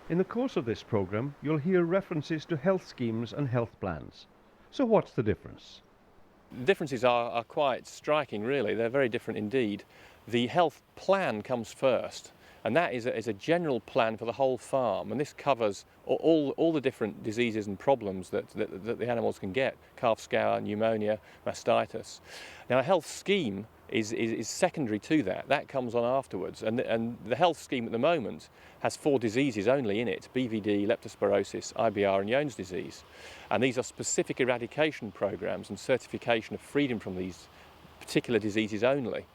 In the course of this programme, you'll hear references to health schemes and health plans. So what's the difference? The differences are quite striking, really. They're very different indeed. The health plan comes first, and that is a general plan for the whole farm, and this covers all the different diseases and problems that the animals can get: calf scour, pneumonia, mastitis. Now, a health scheme is secondary to that. That comes on afterwards, and the health scheme at the moment has 4 diseases only in it: BVD, leptospirosis, IBR and Johne's disease. And these are specific eradication programs and certification of freedom from these particular diseases only.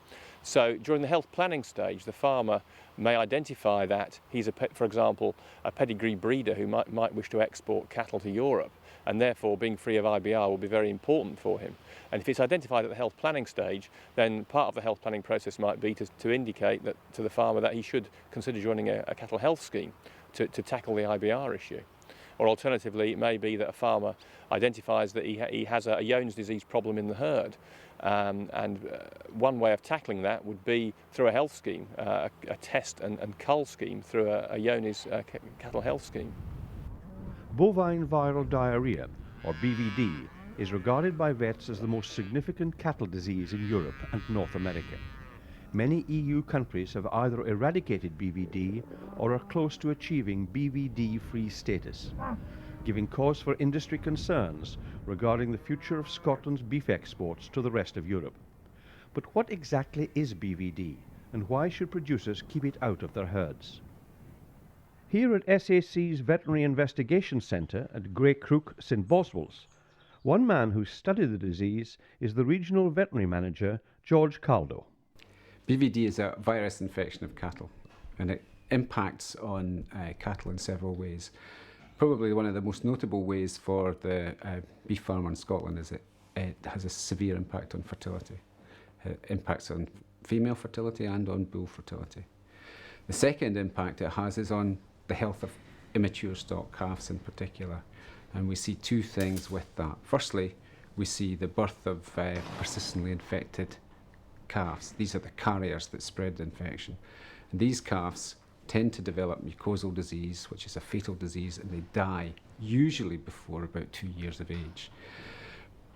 So during the health planning stage, the farmer may identify that he's, for example, a pedigree breeder who might wish to export cattle to Europe, and therefore being free of IBR will be very important for him. And if it's identified at the health planning stage, then part of the health planning process might be to indicate that to the farmer that he should consider joining a cattle health scheme to tackle the IBR issue. Or alternatively, it may be that a farmer identifies that he has a Johne's disease problem in the herd. One way of tackling that would be through a health scheme, a test and cull scheme through a Johne's cattle health scheme. Bovine viral diarrhea, or BVD, is regarded by vets as the most significant cattle disease in Europe and North America. Many EU countries have either eradicated BVD or are close to achieving BVD-free status, giving cause for industry concerns regarding the future of Scotland's beef exports to the rest of Europe. But what exactly is BVD, and why should producers keep it out of their herds? Here at SAC's Veterinary Investigation Centre at Grey Crook, St Boswells, one man who studied the disease is the Regional Veterinary Manager, George Caldo. BVD is a virus infection of cattle, and it impacts on cattle in several ways. Probably one of the most notable ways for the beef farmer in Scotland is it has a severe impact on fertility. It impacts on female fertility and on bull fertility. The second impact it has is on the health of immature stock calves in particular, and we see 2 things with that. Firstly, we see the birth of persistently infected calves. These are the carriers that spread the infection. And these calves tend to develop mucosal disease, which is a fatal disease, and they die usually before about 2 years of age.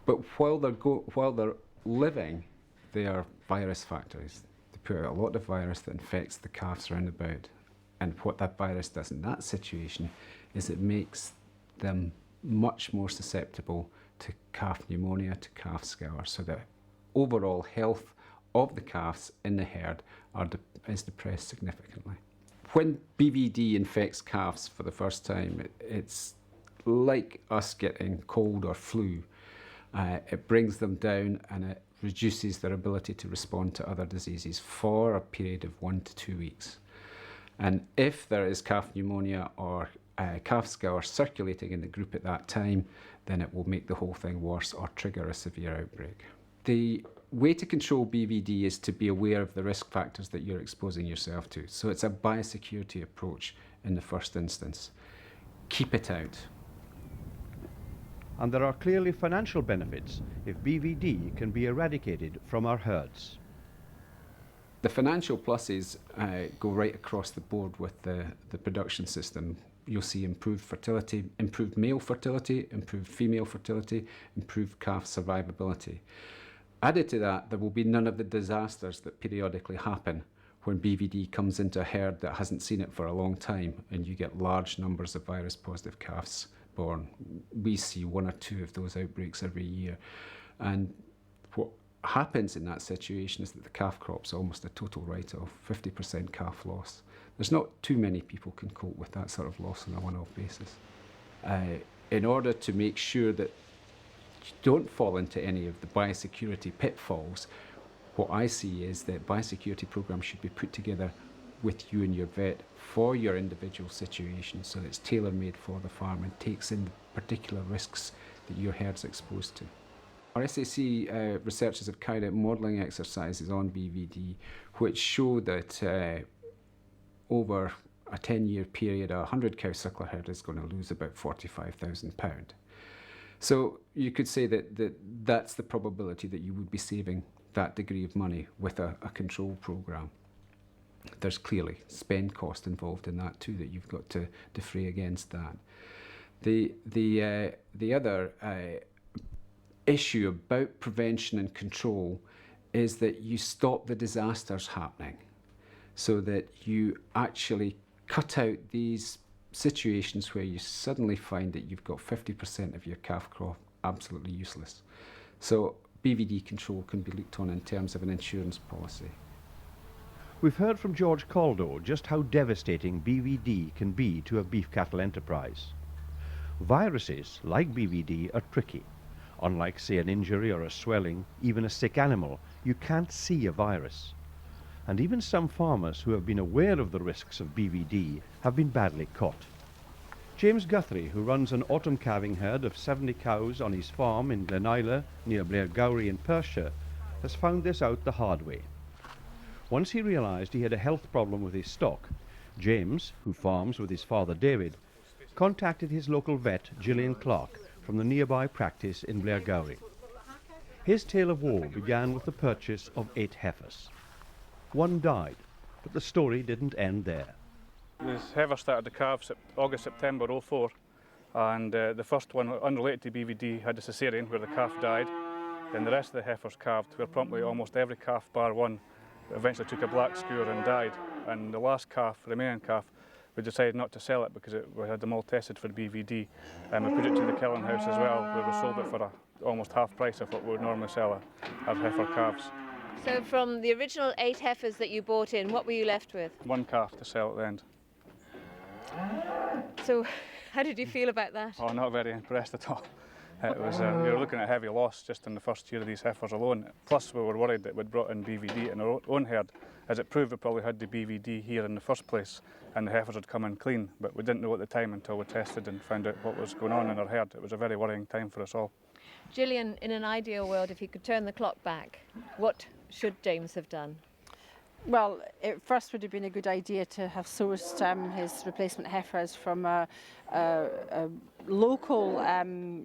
But while they're living, they are virus factories. They put out a lot of virus that infects the calves round about. And what that virus does in that situation is it makes them much more susceptible to calf pneumonia, to calf scour. So the overall health of the calves in the herd is depressed significantly. When BVD infects calves for the first time, it's like us getting cold or flu. It brings them down and it reduces their ability to respond to other diseases for a period of 1 to 2 weeks. And if there is calf pneumonia or calf scour circulating in the group at that time, then it will make the whole thing worse or trigger a severe outbreak. The way to control BVD is to be aware of the risk factors that you're exposing yourself to. So it's a biosecurity approach in the first instance. Keep it out. And there are clearly financial benefits if BVD can be eradicated from our herds. The financial pluses go right across the board with the production system. You'll see improved fertility, improved male fertility, improved female fertility, improved calf survivability. Added to that, there will be none of the disasters that periodically happen when BVD comes into a herd that hasn't seen it for a long time and you get large numbers of virus-positive calves born. We see 1 or 2 of those outbreaks every year. And what happens in that situation is that the calf crop's almost a total write-off, 50% calf loss. There's not too many people can cope with that sort of loss on a one-off basis. In order to make sure that you don't fall into any of the biosecurity pitfalls, what I see is that biosecurity programs should be put together with you and your vet for your individual situation, so that it's tailor-made for the farm and takes in the particular risks that your herd's exposed to. Our SAC researchers have carried out modelling exercises on BVD, which show that over a 10-year period, a 100-cow suckler herd is going to lose about £45,000. So you could say that's the probability that you would be saving that degree of money with a control programme. there's clearly spend cost involved in that too that you've got to defray against that. The other issue about prevention and control is that you stop the disasters happening, so that you actually cut out these situations where you suddenly find that you've got 50% of your calf crop absolutely useless. So BVD control can be looked on in terms of an insurance policy. We've heard from George Caldo just how devastating BVD can be to a beef cattle enterprise. Viruses, like BVD, are tricky. Unlike, say, an injury or a swelling, even a sick animal, you can't see a virus. And even some farmers who have been aware of the risks of BVD have been badly caught. James Guthrie, who runs an autumn calving herd of 70 cows on his farm in Glenisla, near Blairgowrie in Perthshire, has found this out the hard way. Once he realised he had a health problem with his stock, James, who farms with his father David, contacted his local vet, Gillian Clark, from the nearby practice in Blairgowrie. His tale of woe began with the purchase of 8 heifers. One died, but the story didn't end there. This heifer started to calve August, September 04, and the first one, unrelated to BVD, had a cesarean where the calf died. Then the rest of the heifers calved, where promptly almost every calf bar one eventually took a black scour and died. And the last calf, remaining calf, we decided not to sell it because we had them all tested for BVD, and we put it to the killing house as well, where we sold it for almost half price of what we would normally sell our heifer calves. So from the original 8 heifers that you bought in, what were you left with? One calf to sell at the end. So how did you feel about that? Oh, not very impressed at all. It was, we were looking at a heavy loss just in the first year of these heifers alone. Plus we were worried that we'd brought in BVD in our own herd. As it proved, we probably had the BVD here in the first place and the heifers had come in clean, but we didn't know at the time until we tested and found out what was going on in our herd. It was a very worrying time for us all. Gillian, in an ideal world, if you could turn the clock back, what should James have done? Well, it first would have been a good idea to have sourced his replacement heifers from a local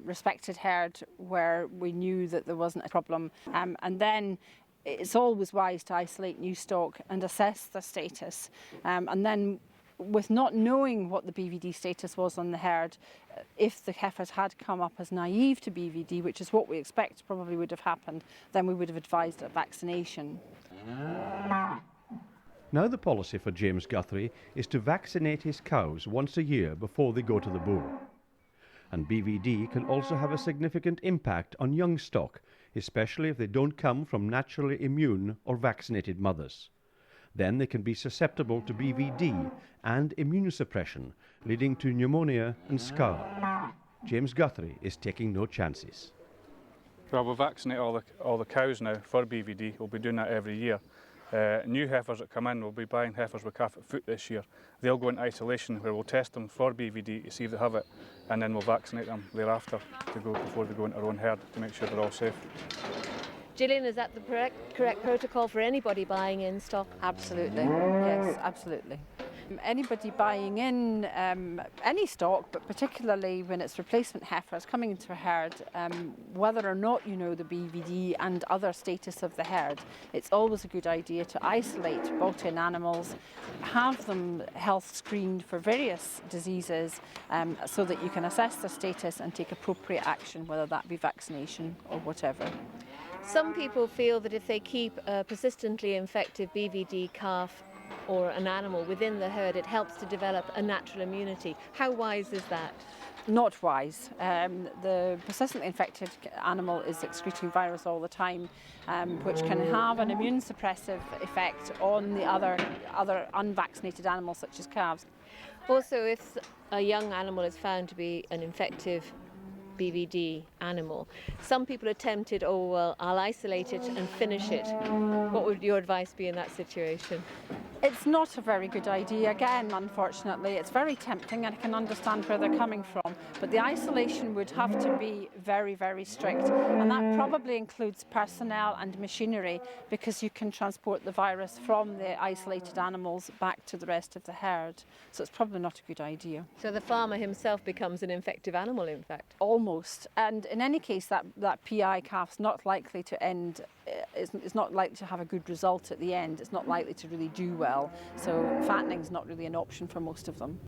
respected herd where we knew that there wasn't a problem. And then it's always wise to isolate new stock and assess the status. And then with not knowing what the BVD status was on the herd, if the heifers had come up as naive to BVD, which is what we expect probably would have happened, then we would have advised a vaccination. Now the policy for James Guthrie is to vaccinate his cows once a year before they go to the bull. And BVD can also have a significant impact on young stock, especially if they don't come from naturally immune or vaccinated mothers. Then they can be susceptible to BVD and immunosuppression, leading to pneumonia and scar. James Guthrie is taking no chances. Well, we'll vaccinate all the cows now for BVD. We'll be doing that every year. New heifers that come in, we'll be buying heifers with calf at foot this year. They'll go into isolation where we'll test them for BVD to see if they have it, and then we'll vaccinate them thereafter before they go into our own herd to make sure they're all safe. Gillian, is that the correct protocol for anybody buying in stock? Absolutely, yes, absolutely. Anybody buying in any stock, but particularly when it's replacement heifers coming into a herd, whether or not you know the BVD and other status of the herd, it's always a good idea to isolate bought-in animals, have them health screened for various diseases so that you can assess their status and take appropriate action, whether that be vaccination or whatever. Some people feel that if they keep a persistently infected BVD calf or an animal within the herd, it helps to develop a natural immunity. How wise is that? Not wise. The persistently infected animal is excreting virus all the time, which can have an immune suppressive effect on the other unvaccinated animals such as calves. Also, if a young animal is found to be an infective BVD animal, some people are tempted, oh well, I'll isolate it and finish it. What would your advice be in that situation? It's not a very good idea. Again, unfortunately, it's very tempting and I can understand where they're coming from, but the isolation would have to be very, very strict, and that probably includes personnel and machinery, because you can transport the virus from the isolated animals back to the rest of the herd. So it's probably not a good idea. So the farmer himself becomes an infective animal, in fact? Almost. And in any case, that PI calf's not likely to end, it's not likely to have a good result at the end. It's not likely to really do well. well. So fattening is not really an option for most of them.